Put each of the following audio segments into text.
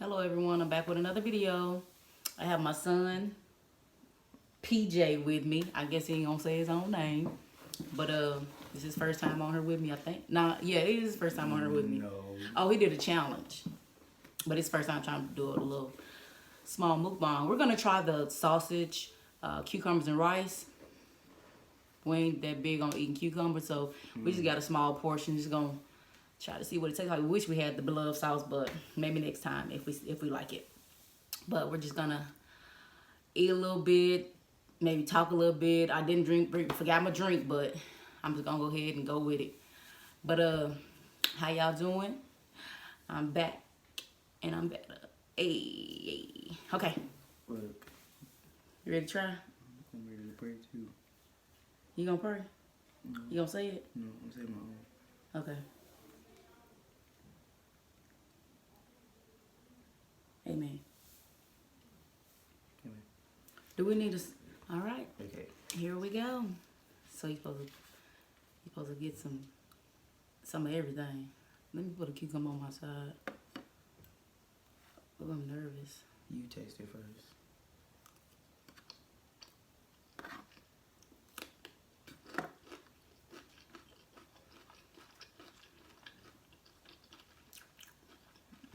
Hello everyone, I'm back with another video. I have my son PJ with me. I guess he ain't gonna say his own name, but it's his first time on here with me, I think. Yeah, it is his first time on here with me. No. Oh, he did a challenge, but it's first time trying to do a little small mukbang. We're gonna try the sausage, cucumbers and rice. We ain't that big on eating cucumbers, so we just got a small portion. Just gonna try to see what it tastes like. We wish we had the beloved sauce, but maybe next time if we like it. But we're just gonna eat a little bit, maybe talk a little bit. I didn't forgot my drink, but I'm just gonna go ahead and go with it. But how y'all doing? I'm back, and I'm better. Hey. Okay. Look, You ready to try? I'm ready to pray too. You gonna pray? No. You gonna say it? No, I'm saying my own. Okay. Amen. Amen. Do we need a... All right. Okay. Here we go. So you're supposed to get some of everything. Let me put a cucumber on my side. Oh, I'm nervous. You taste it first.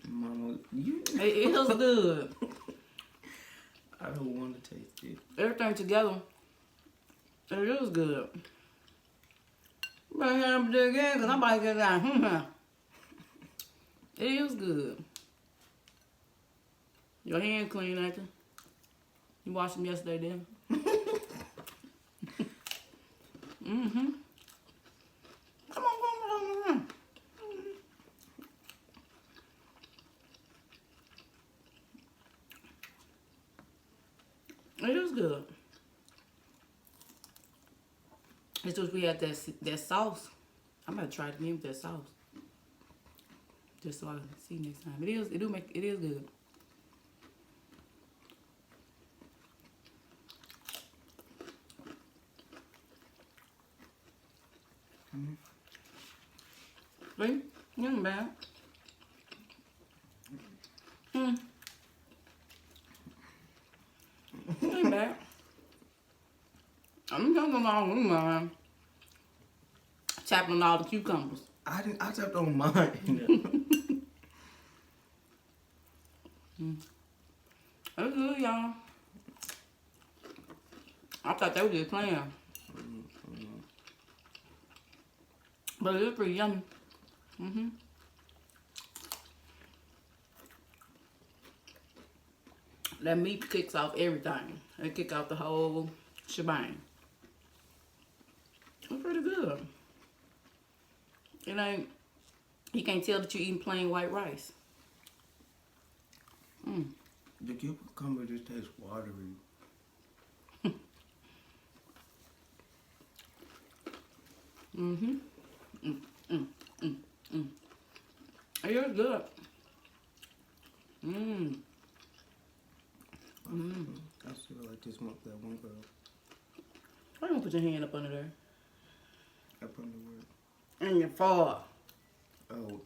Mama, you... It feels good. I don't want to taste it. Everything together. It is good. Better have it again, because I'm about to get that. It is good. Your hand clean, ain't you? You washed them yesterday, didn't you? Mm-hmm. Come on. It is good. It's just we had that sauce. I'm gonna try it again with that sauce. Just so I can see next time. It is good. See? It ain't bad. It ain't bad. I'm talking about mine. Tapping on all the cucumbers. I tapped on mine. That's good, y'all. I thought they were just playing. But it is pretty yummy. That meat kicks off everything. It kicks off the whole shebang. It's pretty good. It ain't, you can't tell that you're eating plain white rice. The cucumber just tastes watery. It is good. I still like to smoke that one girl. Why don't you put your hand up under there? Up on the word. And your paw. Oh.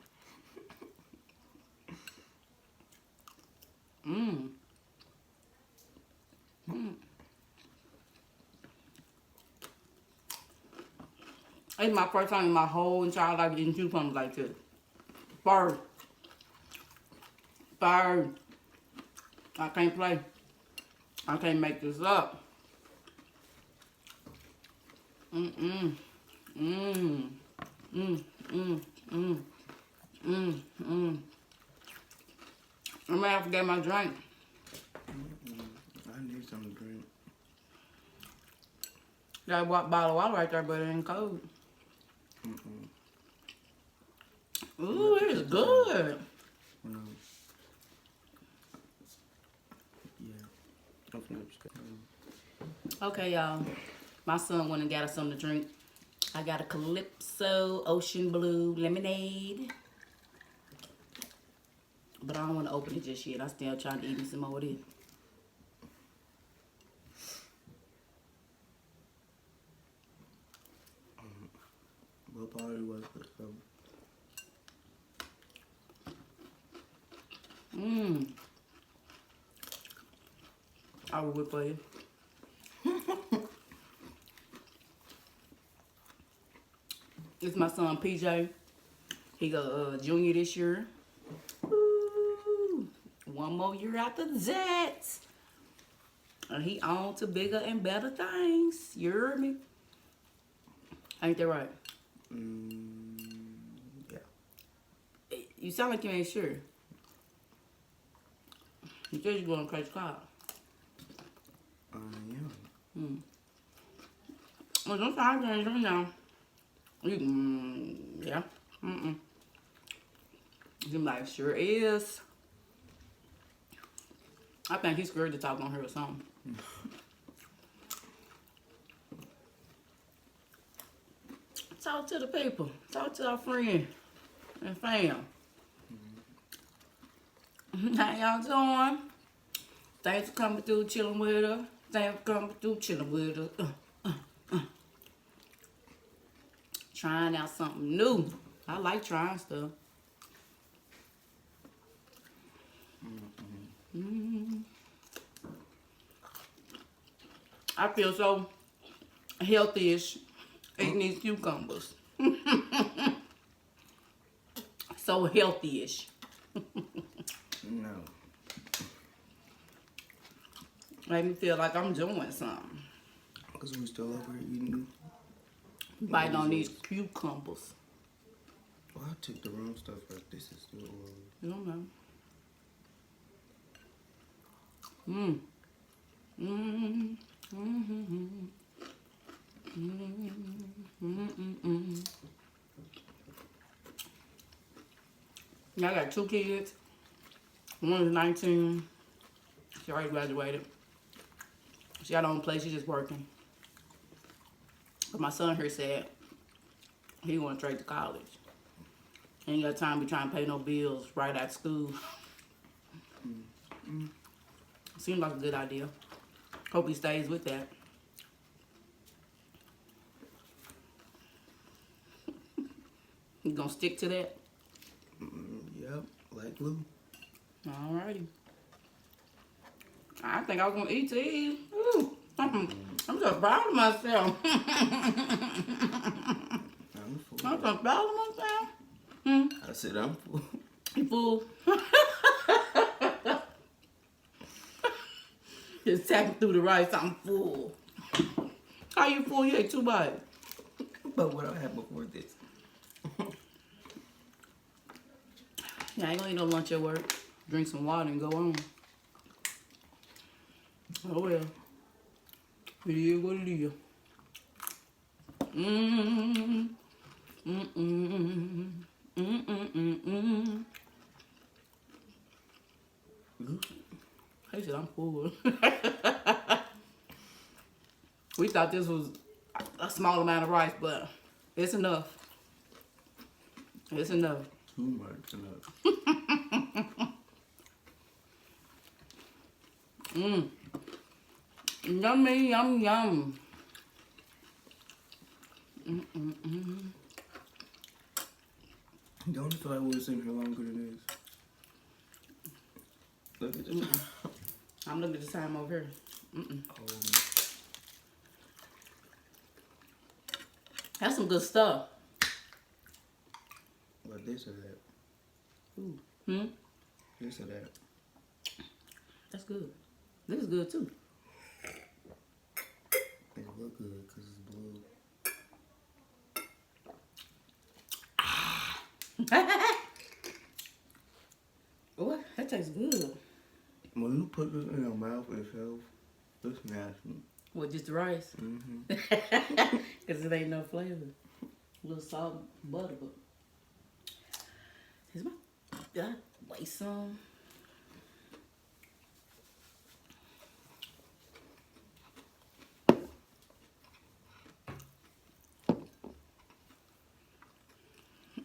It's my first time in my whole entire life eating cucumbers like this. First. I can't play. I can't make this up. I may have to get my drink. I need some to drink. Got a bottle of water right there, but it ain't cold. Ooh, it is good. Yeah. Okay, y'all. My son went and got us something to drink. I got a Calypso Ocean Blue lemonade. But I don't want to open it just yet. I'm still trying to eat me some more of this. What party was it? Mmm. I will whip for you. This is my son PJ. He go junior this year. Ooh, one more year after that. And he on to bigger and better things. You heard me? Ain't that right? Yeah. You sound like you ain't sure. You said you're going to catch cloud. Yeah. Well, don't sound like you ain't now. You, yeah. You like, sure is. I think he's scared to talk on her or something. Talk to the people. Talk to our friend and fam. How y'all doing? Thanks for coming through, chilling with her. Thanks for coming through, chilling with her. Trying out something new. I like trying stuff. I feel so healthy-ish eating these cucumbers. So healthy-ish. No. Make me feel like I'm doing something. Because we still over here eating. Biting on these cucumbers. Well, I took the wrong stuff, but this is still oil. You don't know. Mmm. Mmm. Mmm. Mmm. I got 2 kids. One is 19. She already graduated. She got her own place. She's just working. But my son here said he want straight to college. Ain't got time to be trying to pay no bills right out of school. Seems like a good idea. Hope he stays with that. You gonna stick to that? Yep, like glue. Alrighty. I think I was gonna eat to eat. Ooh, I'm so proud of myself. I'm full. I'm so proud of myself. I said I'm full. You fool. Just tapping through the rice, I'm full. How you full? You ate 2 bites. But what I had before this. Yeah, I ain't gonna eat no lunch at work. Drink some water and go on. Oh well. It is what it is. He said I'm full. We thought this was a small amount of rice, but it's enough. It's enough. Too much enough. Yummy, yum, yum. Don't thought I would have seen her longer than this. Look at this. I'm looking at the time over here. That's some good stuff. What this or that? Ooh. This or that? That's good. This is good too. It look good because it's blue. What? That tastes good. When you put this in your mouth itself, it's nasty. What, just the rice? Mm-hmm. Because it ain't no flavor. A little salt, butter, but is my, did I waste some?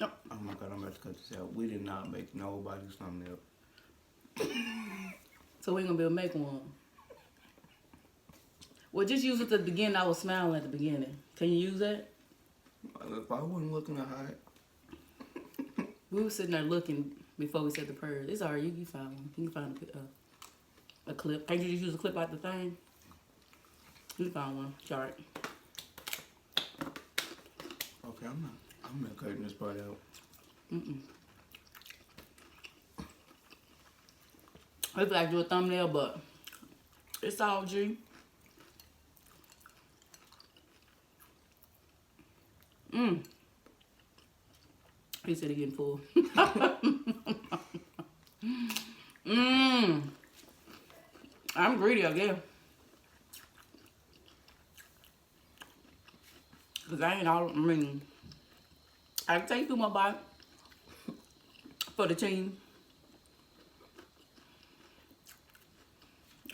Oh my God, I'm about to cut this out. We did not make nobody's thumbnail. So we ain't gonna be able to make one. Well, just use it at the beginning. I was smiling at the beginning. Can you use that? If I wasn't looking to hide, We were sitting there looking before we said the prayers. It's alright. You can find one. You can find a clip. Can't you just use a clip out the thing? You can find one. It's alright. Okay, I'm not cutting this part out. I feel like do a thumbnail, but it's all G. He said he getting full. I'm greedy, I guess. Cause I ain't all, I mean, I can take 2 more bites for the team.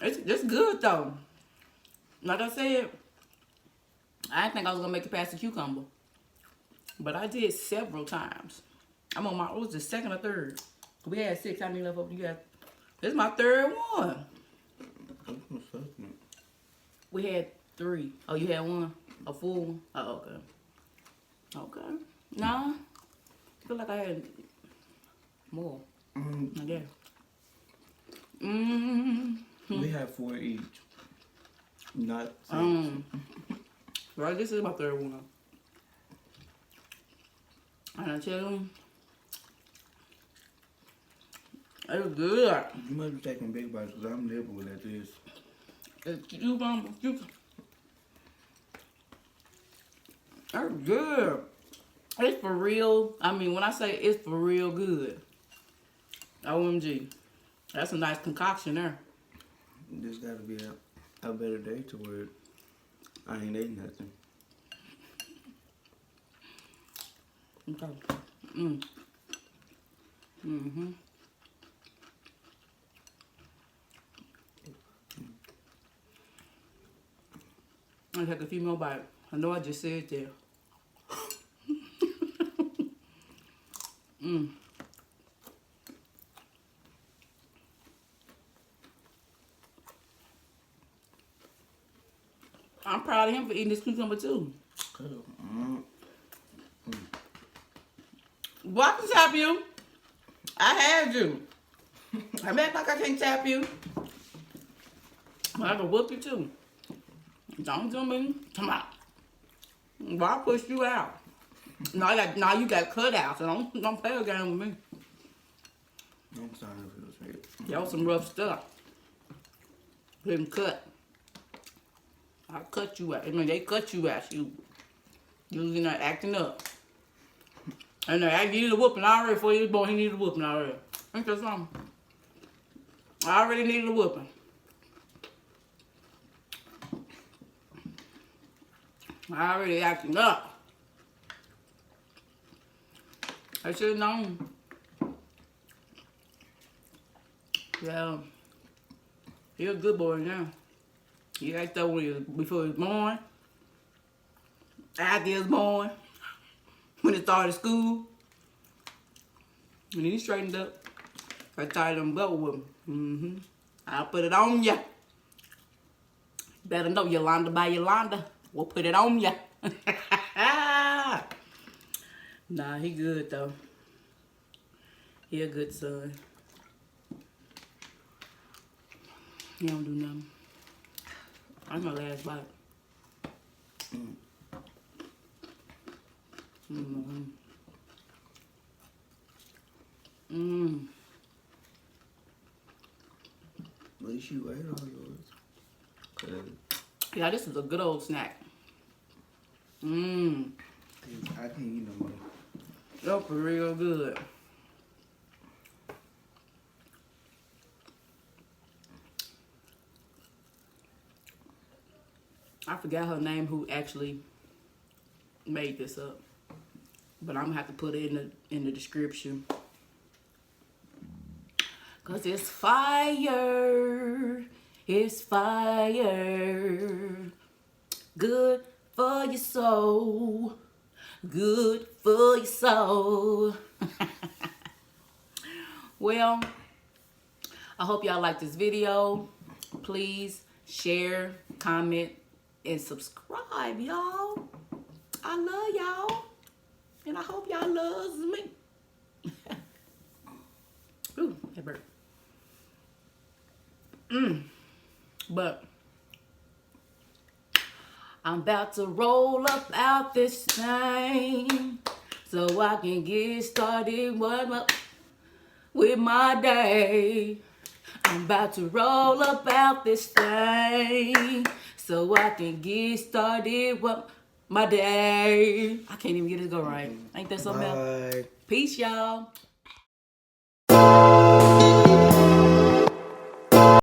It's good though. Like I said, I didn't think I was gonna make it past the cucumber, but I did several times. I'm on my, what was the second or third? We had 6. How many left over? You got? This is my 3rd one. We had 3. Oh, you had 1, a full one. Oh, okay. Okay. Nah, I feel like I had more. I guess. We have 4 each. Not 6. Right, this is my 3rd one. And I tell you, it was good. You must be taking big bites because I'm liberal at this. It's good. It's for real. I mean, when I say it's for real good, OMG. That's a nice concoction there. This got to be a better day to where I ain't ate nothing. Okay. I'll take a few more bites. I know I just said there. I'm proud of him for eating this cucumber too. Well, I can tap you. I had you. I act like I can't tap you. But I can whoop you too. Don't do me. Come out. Well, I pushed you out. Now you got cut out, so don't play a game with me. I'm sorry if it was right. That was some rough stuff. Didn't cut. I cut you out. I mean, they cut you out. You was in there acting up. And I needed a whooping already before he was born. He needed a whooping already. Ain't that something? I already needed a whooping. I already acting up. I should have known. Yeah. He a good boy now. He acted up before he was born. After he was born. When he started school. And he straightened up. I tied him up with him. I'll put it on ya. Better know Yolanda by Yolanda. We'll put it on ya. Nah, he good though. He a good son. He don't do nothing. I'm my last bite. At least you ate all yours. Yeah, this is a good old snack. I can't eat no more. That's real good. I forgot her name who actually made this up. But I'm gonna have to put it in the description. Cause it's fire. It's fire. Good for your soul. Good for your soul. Well, I hope y'all like this video. Please share, comment, and subscribe, y'all. I love y'all. And I hope y'all loves me. Okay, burp. But I'm about to roll up out this thing so I can get started with my day. I'm about to roll up out this thing so I can get started with my day. I can't even get it to go right. Ain't that something else? Bye. Peace, y'all.